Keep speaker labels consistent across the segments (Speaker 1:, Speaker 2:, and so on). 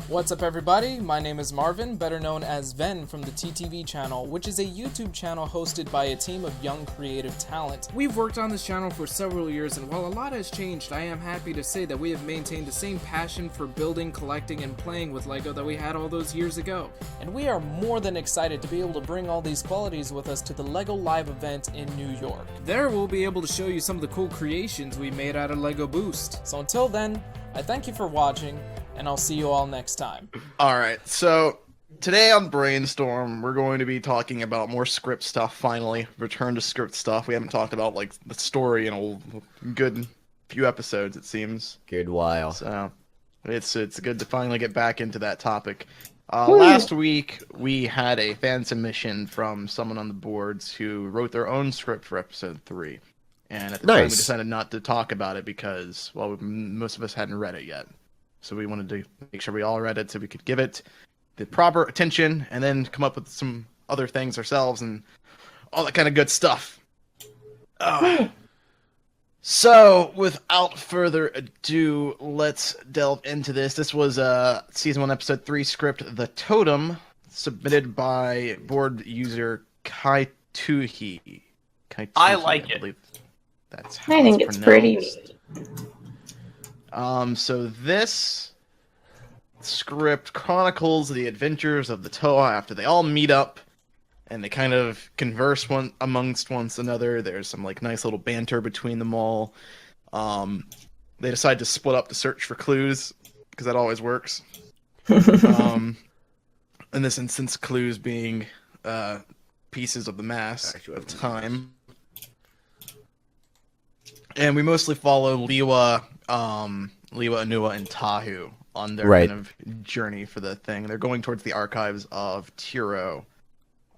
Speaker 1: What's up, everybody? My name is Marvin, better known as Ven from the TTV channel, which is a YouTube channel hosted by a team of young creative talent. We've worked on this channel for several years, and while a lot has changed, I am happy to say that we have maintained the same passion for building, collecting, and playing with LEGO that we had all those years ago. And we are more than excited to be able to bring all these qualities with us to the LEGO Live event in New York. There we'll be able to show you some of the cool creations we made out of LEGO Boost. So until then, I thank you for watching, and I'll see you all next time.
Speaker 2: Alright, so today on Brainstorm, we're going to be talking about more script stuff, finally. Return to script stuff. We haven't talked about, like, the story in a good few episodes, it seems.
Speaker 3: Good while.
Speaker 2: So, it's good to finally get back into that topic. Last week, we had a fan submission from someone on the boards who wrote their own script for episode 3. And at the time, we decided not to talk about it because, well, most of us hadn't read it yet. So we wanted to make sure we all read it so we could give it the proper attention and then come up with some other things ourselves and all that kind of good stuff. So, without further ado, let's delve into this. This was Season 1, Episode 3 script, The Totem, submitted by board user Kaituhi.
Speaker 4: I like it.
Speaker 2: That's how
Speaker 5: I think it's pretty neat.
Speaker 2: So this script chronicles the adventures of the Toa after they all meet up and they kind of converse amongst one another. There's some like nice little banter between them all. They decide to split up to search for clues because that always works. In this instance, clues being pieces of the mask of time. And we mostly follow Liwa, Anua, and Tahu on their kind of journey for the thing. They're going towards the archives of Tiro.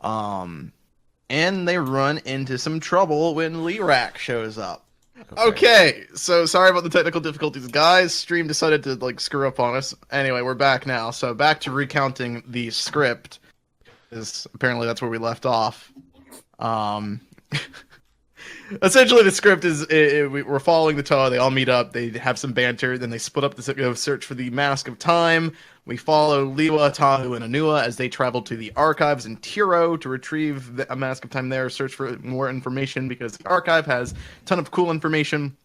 Speaker 2: And they run into some trouble when Lerahk shows up. Okay, so sorry about the technical difficulties, guys. Stream decided to, like, screw up on us. Anyway, we're back now. So back to recounting the script. Because apparently that's where we left off. Essentially, the script is we're following the Toa. They all meet up. They have some banter. Then they split up to go search for the Mask of Time. We follow Liwa, Tahu, and Anua as they travel to the archives in Tiro to retrieve a Mask of Time there, search for more information because the archive has a ton of cool information.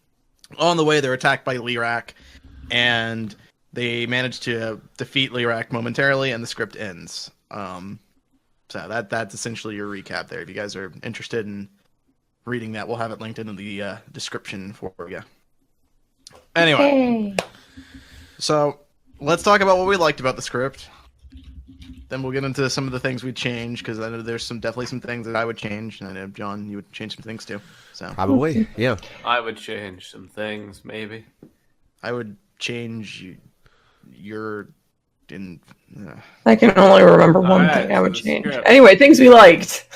Speaker 2: On the way, they're attacked by Lerahk, and they manage to defeat Lerahk momentarily, and the script ends. So that's essentially your recap there. If you guys are interested in reading that, we'll have it linked in the description for you. Anyway, so let's talk about what we liked about the script. Then we'll get into some of the things we'd change, because I know there's definitely some things that I would change, and I know, John, you would change some things too. So
Speaker 3: probably, yeah.
Speaker 4: I would change some things, maybe.
Speaker 2: I would change your...
Speaker 5: I can only remember one thing I would change. Anyway, things we liked.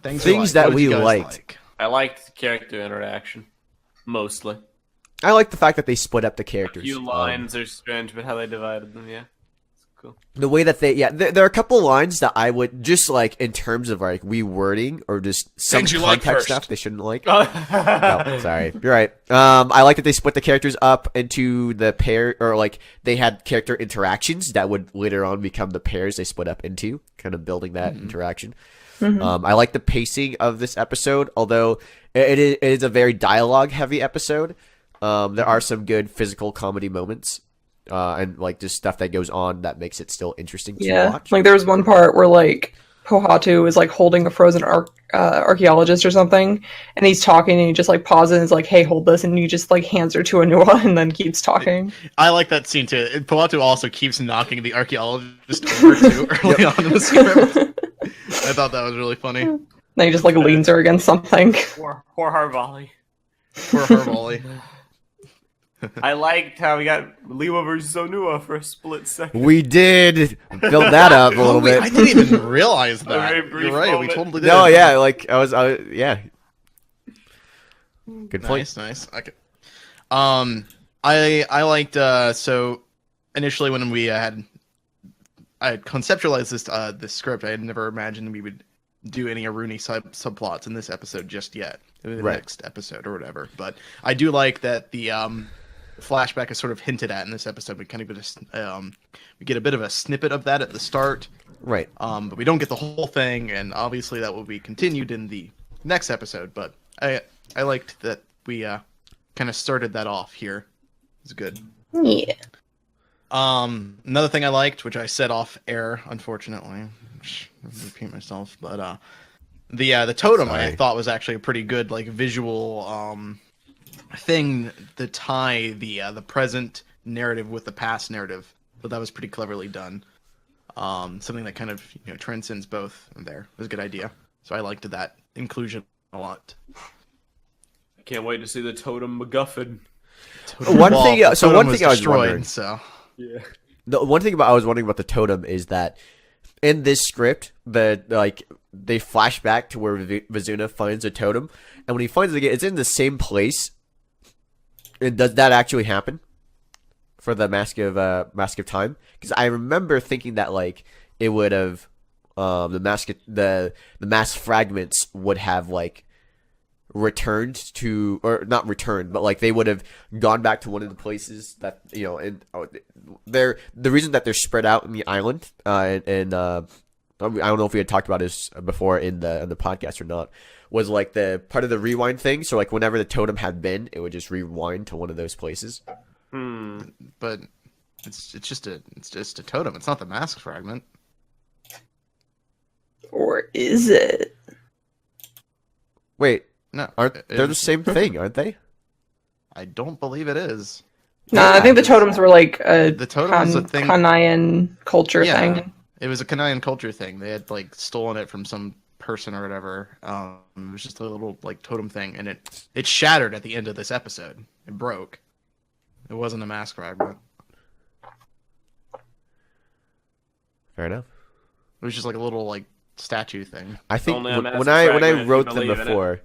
Speaker 3: Things that we liked.
Speaker 4: I liked the character interaction, mostly.
Speaker 3: I like the fact that they split up the characters.
Speaker 4: A few lines are strange, but how they divided them, yeah. It's cool. The
Speaker 3: way that there are a couple lines that I would, just like in terms of like rewording or just some context stuff they shouldn't like. Oh, sorry. You're right. I like that they split the characters up into the pair, or like they had character interactions that would later on become the pairs they split up into, kind of building that interaction. I like the pacing of this episode, although it is a very dialogue-heavy episode. There are some good physical comedy moments, and like just stuff that goes on that makes it still interesting to watch.
Speaker 5: Like there was one part where like Pohatu is like holding a frozen archaeologist or something, and he's talking, and he just like pauses and is like, "Hey, hold this," and he just like hands her to Anua and then keeps talking.
Speaker 2: I like that scene too. Pohatu also keeps knocking the archaeologist over too early on in the script. I thought that was really funny.
Speaker 5: Then he just like leans her against something.
Speaker 4: Poor Harvali.
Speaker 2: Poor Harvali.
Speaker 4: I liked how we got Liwa versus Onua for a split second.
Speaker 3: We did build that up a little bit.
Speaker 2: I didn't even realize that. You're right.
Speaker 4: Moment.
Speaker 2: We totally did.
Speaker 3: No, yeah, like I was yeah. Good point.
Speaker 2: Nice. Okay. I liked so initially when I had conceptualized this script, I had never imagined we would do any Aruni subplots in this episode just yet. In the next episode or whatever. But I do like that the flashback is sort of hinted at in this episode. We kind of we get a bit of a snippet of that at the start,
Speaker 3: Right.
Speaker 2: but we don't get the whole thing, and obviously that will be continued in the next episode. But I liked that we kind of started that off here. It's good.
Speaker 5: Yeah.
Speaker 2: Another thing I liked, which I said off air, unfortunately, repeat myself, but the totem I thought was actually a pretty good like visual thing to tie the present narrative with the past narrative. But that was pretty cleverly done. Something that kind of transcends both there. It was a good idea. So I liked that inclusion a lot.
Speaker 4: I can't wait to see the totem MacGuffin.
Speaker 3: One thing I was
Speaker 2: destroyed,
Speaker 3: wondering.
Speaker 2: So
Speaker 4: Yeah.
Speaker 3: The one thing I was wondering about the totem is that in this script, they flash back to where Vizuna finds a totem, and when he finds it again, it's in the same place. And does that actually happen for the Mask of Time? Because I remember thinking that like it would have the mass fragments would have like returned to, or not returned, but like they would have gone back to one of the places that and they're the reason that they're spread out in the island and I don't know if we had talked about this before in the podcast or not, was like the part of the rewind thing. So like whenever the totem had been, it would just rewind to one of those places.
Speaker 2: But it's just a totem. It's not the mask fragment.
Speaker 5: Or is it?
Speaker 3: Wait,
Speaker 2: No,
Speaker 3: they're the same thing, aren't they?
Speaker 2: I don't believe it is.
Speaker 5: No, I think the totems were like a
Speaker 2: The totem was a thing.
Speaker 5: Kanayan culture thing.
Speaker 2: It was a Kanayan culture thing. They had like stolen it from some person or whatever. It was just a little like totem thing, and it shattered at the end of this episode. It broke. It wasn't a mask fragment.
Speaker 3: Fair enough.
Speaker 2: It was just like a little like statue thing.
Speaker 3: I think
Speaker 4: Only a massive
Speaker 3: when I
Speaker 4: fragment if you
Speaker 3: wrote them
Speaker 4: believe in it.
Speaker 3: before,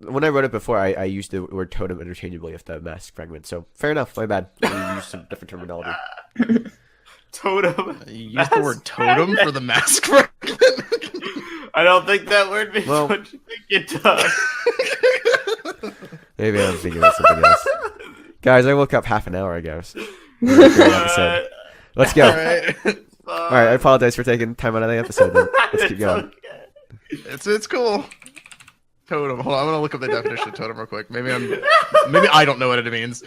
Speaker 3: when I wrote it before, I used the word totem interchangeably with the mask fragment. So fair enough. My bad. I used some different terminology.
Speaker 4: Totem.
Speaker 2: You used the word totem for the mask fragment.
Speaker 4: I don't think that word means
Speaker 3: Well-
Speaker 4: what you think it does.
Speaker 3: Maybe I'm thinking about something else. Guys, I woke up half an hour ago. So great episode. Let's go. All right, I apologize for taking time out of the episode. Then. Let's keep going.
Speaker 2: It's cool. Totem. Hold on, I'm gonna look up the definition of totem real quick. Maybe I don't know what it means.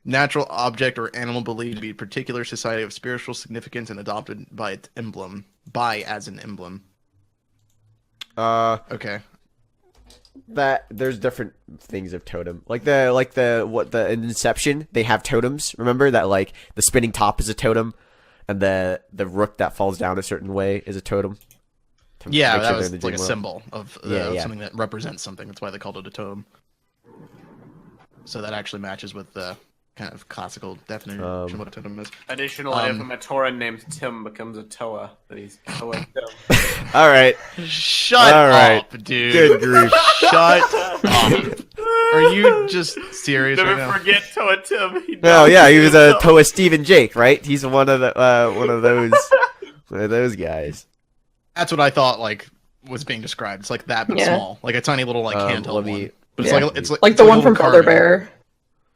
Speaker 2: Natural object or animal believed to be a particular society of spiritual significance and adopted by its emblem. By as an emblem. Okay.
Speaker 3: That there's different things of totem, in Inception they have totems. Remember that like the spinning top is a totem, and the rook that falls down a certain way is a totem.
Speaker 2: Yeah,
Speaker 3: Make
Speaker 2: that
Speaker 3: sure
Speaker 2: was
Speaker 3: they're in the
Speaker 2: like a
Speaker 3: dream world.
Speaker 2: symbol of
Speaker 3: Yeah.
Speaker 2: something that represents something. That's why they called it a totem. So that actually matches with the kind of classical definition of what a totem is.
Speaker 4: Additionally, if a Matoran named Tim becomes a Toa, then he's Toa Tim.
Speaker 3: All right,
Speaker 2: Shut
Speaker 3: All right.
Speaker 2: up, dude.
Speaker 3: good grief.
Speaker 2: Shut up. Are you just serious right
Speaker 4: Never
Speaker 2: now?
Speaker 4: forget Toa Tim.
Speaker 3: No, yeah, he was a Toa Stephen Jake, right? He's one of those guys.
Speaker 2: That's what I thought like was being described. It's like that, but
Speaker 5: Yeah.
Speaker 2: small, like a tiny little like handheld
Speaker 3: let me-
Speaker 2: one. But
Speaker 5: Yeah.
Speaker 2: it's like
Speaker 5: Like the
Speaker 2: a
Speaker 5: one
Speaker 2: little
Speaker 5: from Brother
Speaker 2: carving.
Speaker 5: Bear.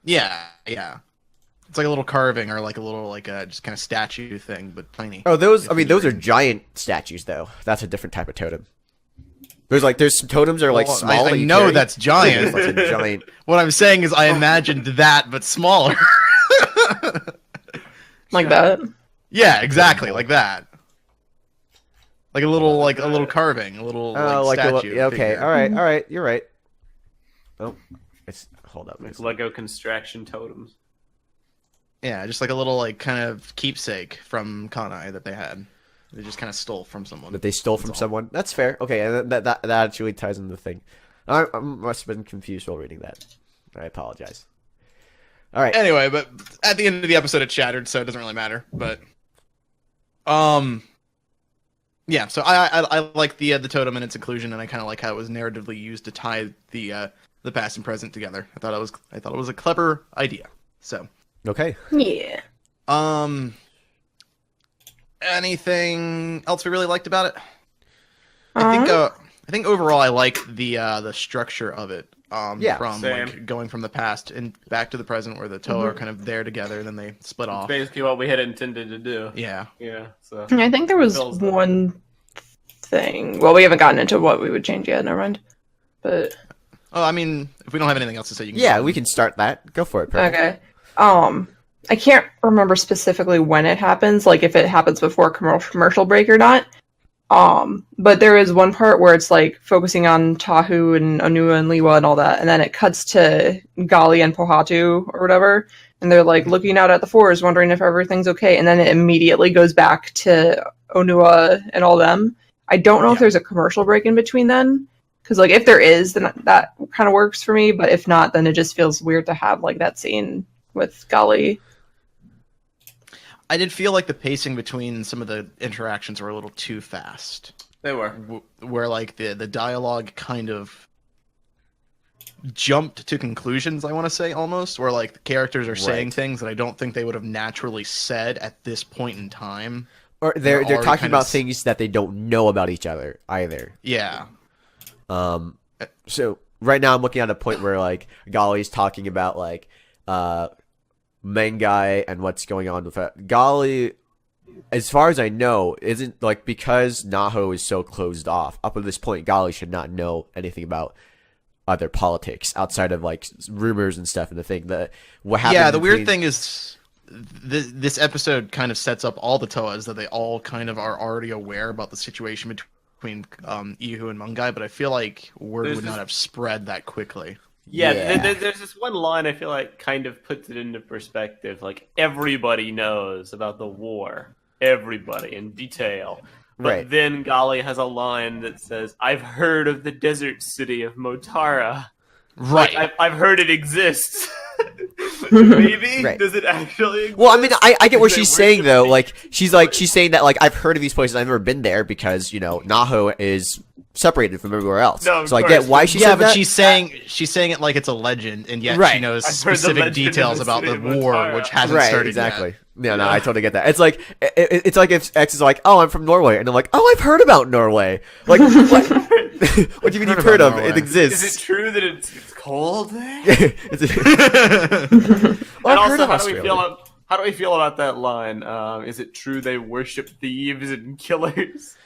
Speaker 2: Yeah. It's like a little carving or like a little like a just kind of statue thing, but tiny.
Speaker 3: Oh, those are giant statues though. That's a different type of totem. There's some totems that are like
Speaker 2: Well,
Speaker 3: small.
Speaker 2: I
Speaker 3: that you
Speaker 2: know
Speaker 3: carry.
Speaker 2: that's giant.
Speaker 3: That's a giant.
Speaker 2: What I'm saying is I imagined that, but smaller.
Speaker 5: Like that.
Speaker 2: Yeah, exactly, like that. Like a little carving, a little statue.
Speaker 3: Yeah, okay,
Speaker 2: figure.
Speaker 3: all right, you're right. Oh, hold up.
Speaker 4: Like Lego construction totems.
Speaker 2: Yeah, just like a little like kind of keepsake from Kanai that they had. They just kind of stole from someone.
Speaker 3: That they stole from someone. That's fair. Okay, and that actually ties into the thing. I must have been confused while reading that. I apologize. All right.
Speaker 2: Anyway, but at the end of the episode it shattered, so it doesn't really matter. But yeah, so I like the totem and its inclusion, and I kind of like how it was narratively used to tie the past and present together. I thought it was a clever idea. So
Speaker 3: Okay.
Speaker 5: Yeah.
Speaker 2: anything else we really liked about it? I think overall I like the structure of it. from
Speaker 4: same.
Speaker 2: like going from the past and back to the present, where the Toa are kind of there together, and then they split off.
Speaker 4: Basically, what we had intended to do.
Speaker 2: Yeah.
Speaker 4: Yeah. So
Speaker 5: I think there was one thing. Well, we haven't gotten into what we would change yet. Never mind. But
Speaker 2: Oh, I mean, if we don't have anything else to say, you can.
Speaker 3: Yeah, we can start that. Go for it. Perfect.
Speaker 5: okay. I can't remember specifically when it happens, like if it happens before commercial break or not. But there is one part where it's like focusing on Tahu and Onua and Liwa and all that, and then it cuts to Gali and Pohatu or whatever, and they're like looking out at the forest, wondering if everything's okay, and then it immediately goes back to Onua and all them. I don't know if there's a commercial break in between then, because like if there is, then that kind of works for me. But if not, then it just feels weird to have like that scene with Gali.
Speaker 2: I did feel like the pacing between some of the interactions were a little too fast.
Speaker 4: they were.
Speaker 2: Where like the dialogue kind of jumped to conclusions, I want to say, almost, where like the characters are saying things that I don't think they would have naturally said at this point in time.
Speaker 3: Or they're talking about things that they don't know about each other either.
Speaker 2: Yeah.
Speaker 3: So right now I'm looking at a point where like Gali's talking about like Mengai and what's going on with that. Gali, as far as I know, isn't like, because Naho is so closed off. Up to this point, Gali should not know anything about other politics outside of like rumors and stuff. And the thing that what happened.
Speaker 2: Yeah, the weird thing is this episode kind of sets up all the Toas that they all kind of are already aware about the situation between Ihu and Mengai, but I feel like word would not have spread that quickly.
Speaker 4: Yeah, there's this one line I feel like kind of puts it into perspective. Like, everybody knows about the war. Everybody, in detail. But then Gali has a line that says, "I've heard of the desert city of Motara."
Speaker 2: Right.
Speaker 4: Like, I've heard it exists. Maybe?
Speaker 3: Right.
Speaker 4: Does it actually exist?
Speaker 3: Well, I mean, I get what she's saying though. Like she's saying that like I've heard of these places, I've never been there because Naho is separated from everywhere else.
Speaker 4: No,
Speaker 3: so I get why she said
Speaker 2: but
Speaker 3: that.
Speaker 2: she's saying it like it's a legend, and yet she knows
Speaker 4: I've heard the
Speaker 2: specific
Speaker 4: legend of
Speaker 2: details
Speaker 4: the
Speaker 2: about
Speaker 4: city
Speaker 2: the
Speaker 4: of
Speaker 2: war,
Speaker 4: Motara.
Speaker 2: which hasn't started
Speaker 3: exactly.
Speaker 2: yet.
Speaker 3: No, I totally get that. It's like it's like if X is like, "Oh, I'm from Norway," and I'm like, "Oh, I've heard about Norway." Like, what? What do you mean you've heard of?
Speaker 2: Norway.
Speaker 3: It exists.
Speaker 4: Is it true that it's cold there?
Speaker 3: Is it-
Speaker 4: And
Speaker 3: I've heard
Speaker 4: also,
Speaker 3: of Australia.
Speaker 4: how do we feel about that line? Is it true they worship thieves and killers?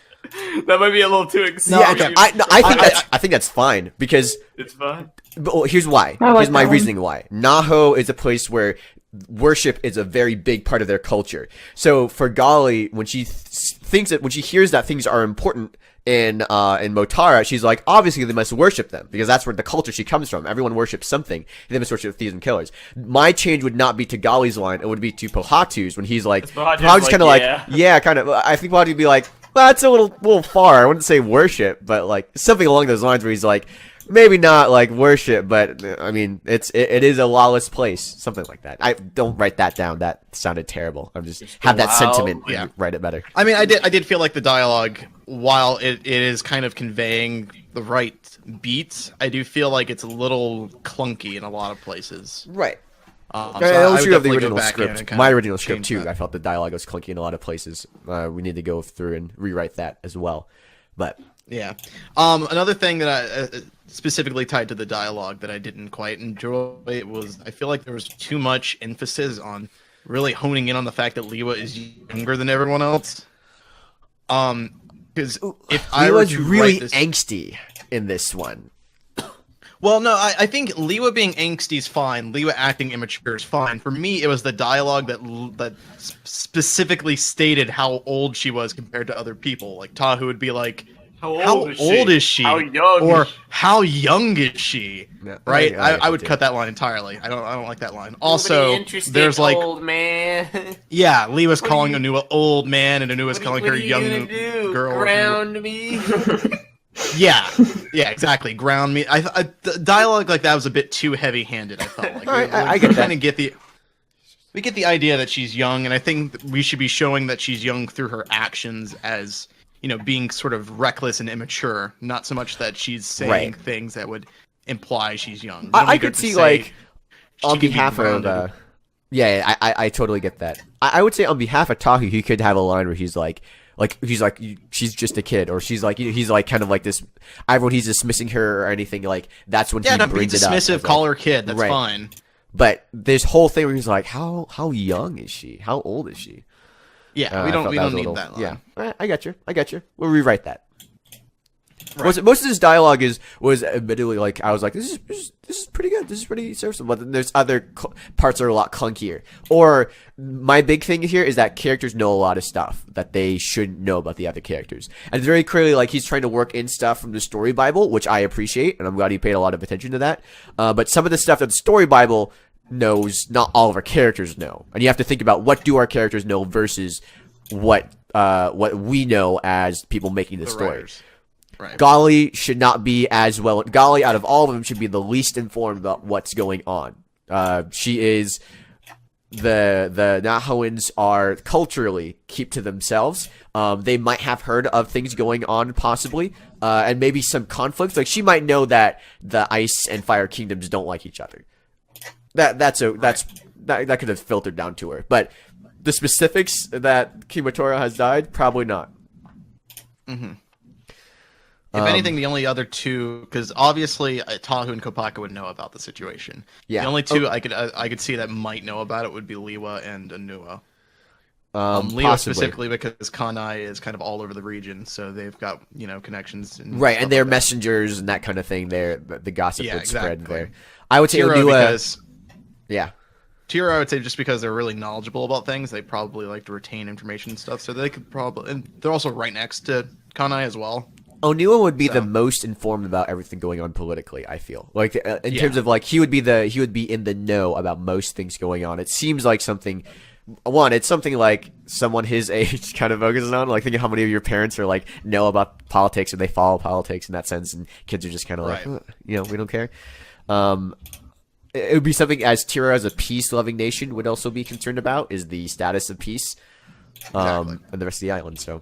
Speaker 4: That might be a little too extreme.
Speaker 3: Yeah, okay. I think that's fine because
Speaker 4: It's fine.
Speaker 3: well, here's why.
Speaker 5: I like
Speaker 3: Here's my
Speaker 5: that one.
Speaker 3: reasoning why. Naho is a place where worship is a very big part of their culture. So for Gali, when she when she hears that things are important in Motara, she's like, obviously they must worship them because that's where the culture she comes from. Everyone worships something. They must worship thieves and killers. My change would not be to Gali's line. It would be to Pohatu's when he's like, Pohatu's kind of like, yeah, kind of. I think Pohatu would be like, well, that's a little far. I wouldn't say worship, but like something along those lines where he's like, maybe not like worship, but I mean, it is a lawless place, something like that. I don't write that down. That sounded terrible. I'm just have that sentiment.
Speaker 2: Yeah.
Speaker 3: Write it better.
Speaker 2: I mean, I did feel like the dialogue, while it is kind of conveying the right beats, I do feel like it's a little clunky in a lot of places.
Speaker 3: Right.
Speaker 2: So
Speaker 3: I
Speaker 2: I would
Speaker 3: also have the
Speaker 2: definitely go
Speaker 3: original
Speaker 2: back in
Speaker 3: script.
Speaker 2: and kind
Speaker 3: My
Speaker 2: of
Speaker 3: original script
Speaker 2: change
Speaker 3: too.
Speaker 2: that.
Speaker 3: I felt the dialogue was clunky in a lot of places. We need to go through and rewrite that as well. But
Speaker 2: Yeah. Another thing that I specifically tied to the dialogue that I didn't quite enjoy was I feel like there was too much emphasis on really honing in on the fact that Liwa is younger than everyone else. Because if I were
Speaker 3: was
Speaker 2: to
Speaker 3: really
Speaker 2: write this...
Speaker 3: angsty in this one.
Speaker 2: Well, no, I think Liwa being angsty is fine. Liwa acting immature is fine. For me, it was the dialogue that specifically stated how old she was compared to other people. Like Tahu would be like, "How old is she?
Speaker 4: How young?
Speaker 2: Or how young is she?"
Speaker 3: Yeah,
Speaker 2: Right?
Speaker 3: I
Speaker 2: I would
Speaker 3: too.
Speaker 2: cut that line entirely. I don't like that line. Also,
Speaker 4: interested,
Speaker 2: there's like,
Speaker 4: old man.
Speaker 2: yeah, Liwa's calling Onua old man, and Onua's calling her young girl.
Speaker 4: Ground me.
Speaker 2: Yeah, exactly. Ground me. The dialogue like that was a bit too heavy-handed. I felt like
Speaker 3: I get that.
Speaker 2: Kind of we get the idea that she's young, and I think that we should be showing that she's young through her actions as being sort of reckless and immature, not so much that she's saying things that would imply she's young.
Speaker 3: I could see like
Speaker 2: she
Speaker 3: on
Speaker 2: could be
Speaker 3: behalf of
Speaker 2: grounded.
Speaker 3: I totally get that. I would say on behalf of Tahu, he could have a line where he's like, Like he's like she's just a kid, or she's like he's like kind of like this. Everyone he's dismissing her or anything like that's when he brings it up.
Speaker 2: Yeah, dismissive. Call her kid. That's fine.
Speaker 3: But this whole thing where he's like, how young is she? How old is she?
Speaker 2: Yeah, we don't need that line.
Speaker 3: Yeah, I got you. We'll rewrite that. Right. Most of this dialogue was admittedly like I was like this is pretty good. This is pretty serviceable. But then there's other parts that are a lot clunkier. Or my big thing here is that characters know a lot of stuff that they shouldn't know about the other characters. And it's very clearly like he's trying to work in stuff from the story Bible, which I appreciate, and I'm glad he paid a lot of attention to that. But some of the stuff that the story Bible knows, not all of our characters know, and you have to think about what do our characters know versus what we know as people making the story.
Speaker 2: Writers. Right.
Speaker 3: Gali should not be as well. Gali, out of all of them, should be the least informed about what's going on. She is the Nahoans are culturally keep to themselves. They might have heard of things going on, possibly, and maybe some conflicts. Like she might know that the Ice and Fire kingdoms don't like each other. That could have filtered down to her, but the specifics that Kimatora has died, probably not.
Speaker 2: Mm-hmm. If anything, the only other two, because obviously Tahu and Kopaka would know about the situation.
Speaker 3: Yeah.
Speaker 2: The only two I could see that might know about it would be Liwa and Anua. Liwa specifically because Kanai is kind of all over the region, so they've got connections.
Speaker 3: Right, and they're messengers and that kind of thing. The gossip would spread there. I would say
Speaker 2: Tiro
Speaker 3: Anua. Yeah.
Speaker 2: Tiro, I would say just because they're really knowledgeable about things, they probably like to retain information and stuff, so they could probably, and they're also right next to Kanai as well.
Speaker 3: Onua would be the most informed about everything going on politically, I feel. Like in terms of like he would be in the know about most things going on. It seems like something it's something like someone his age kind of focuses on. Like think of how many of your parents are like know about politics or they follow politics in that sense, and kids are just kind of like we don't care. It would be something as Tiro as a peace-loving nation would also be concerned about is the status of peace and the rest of the island. So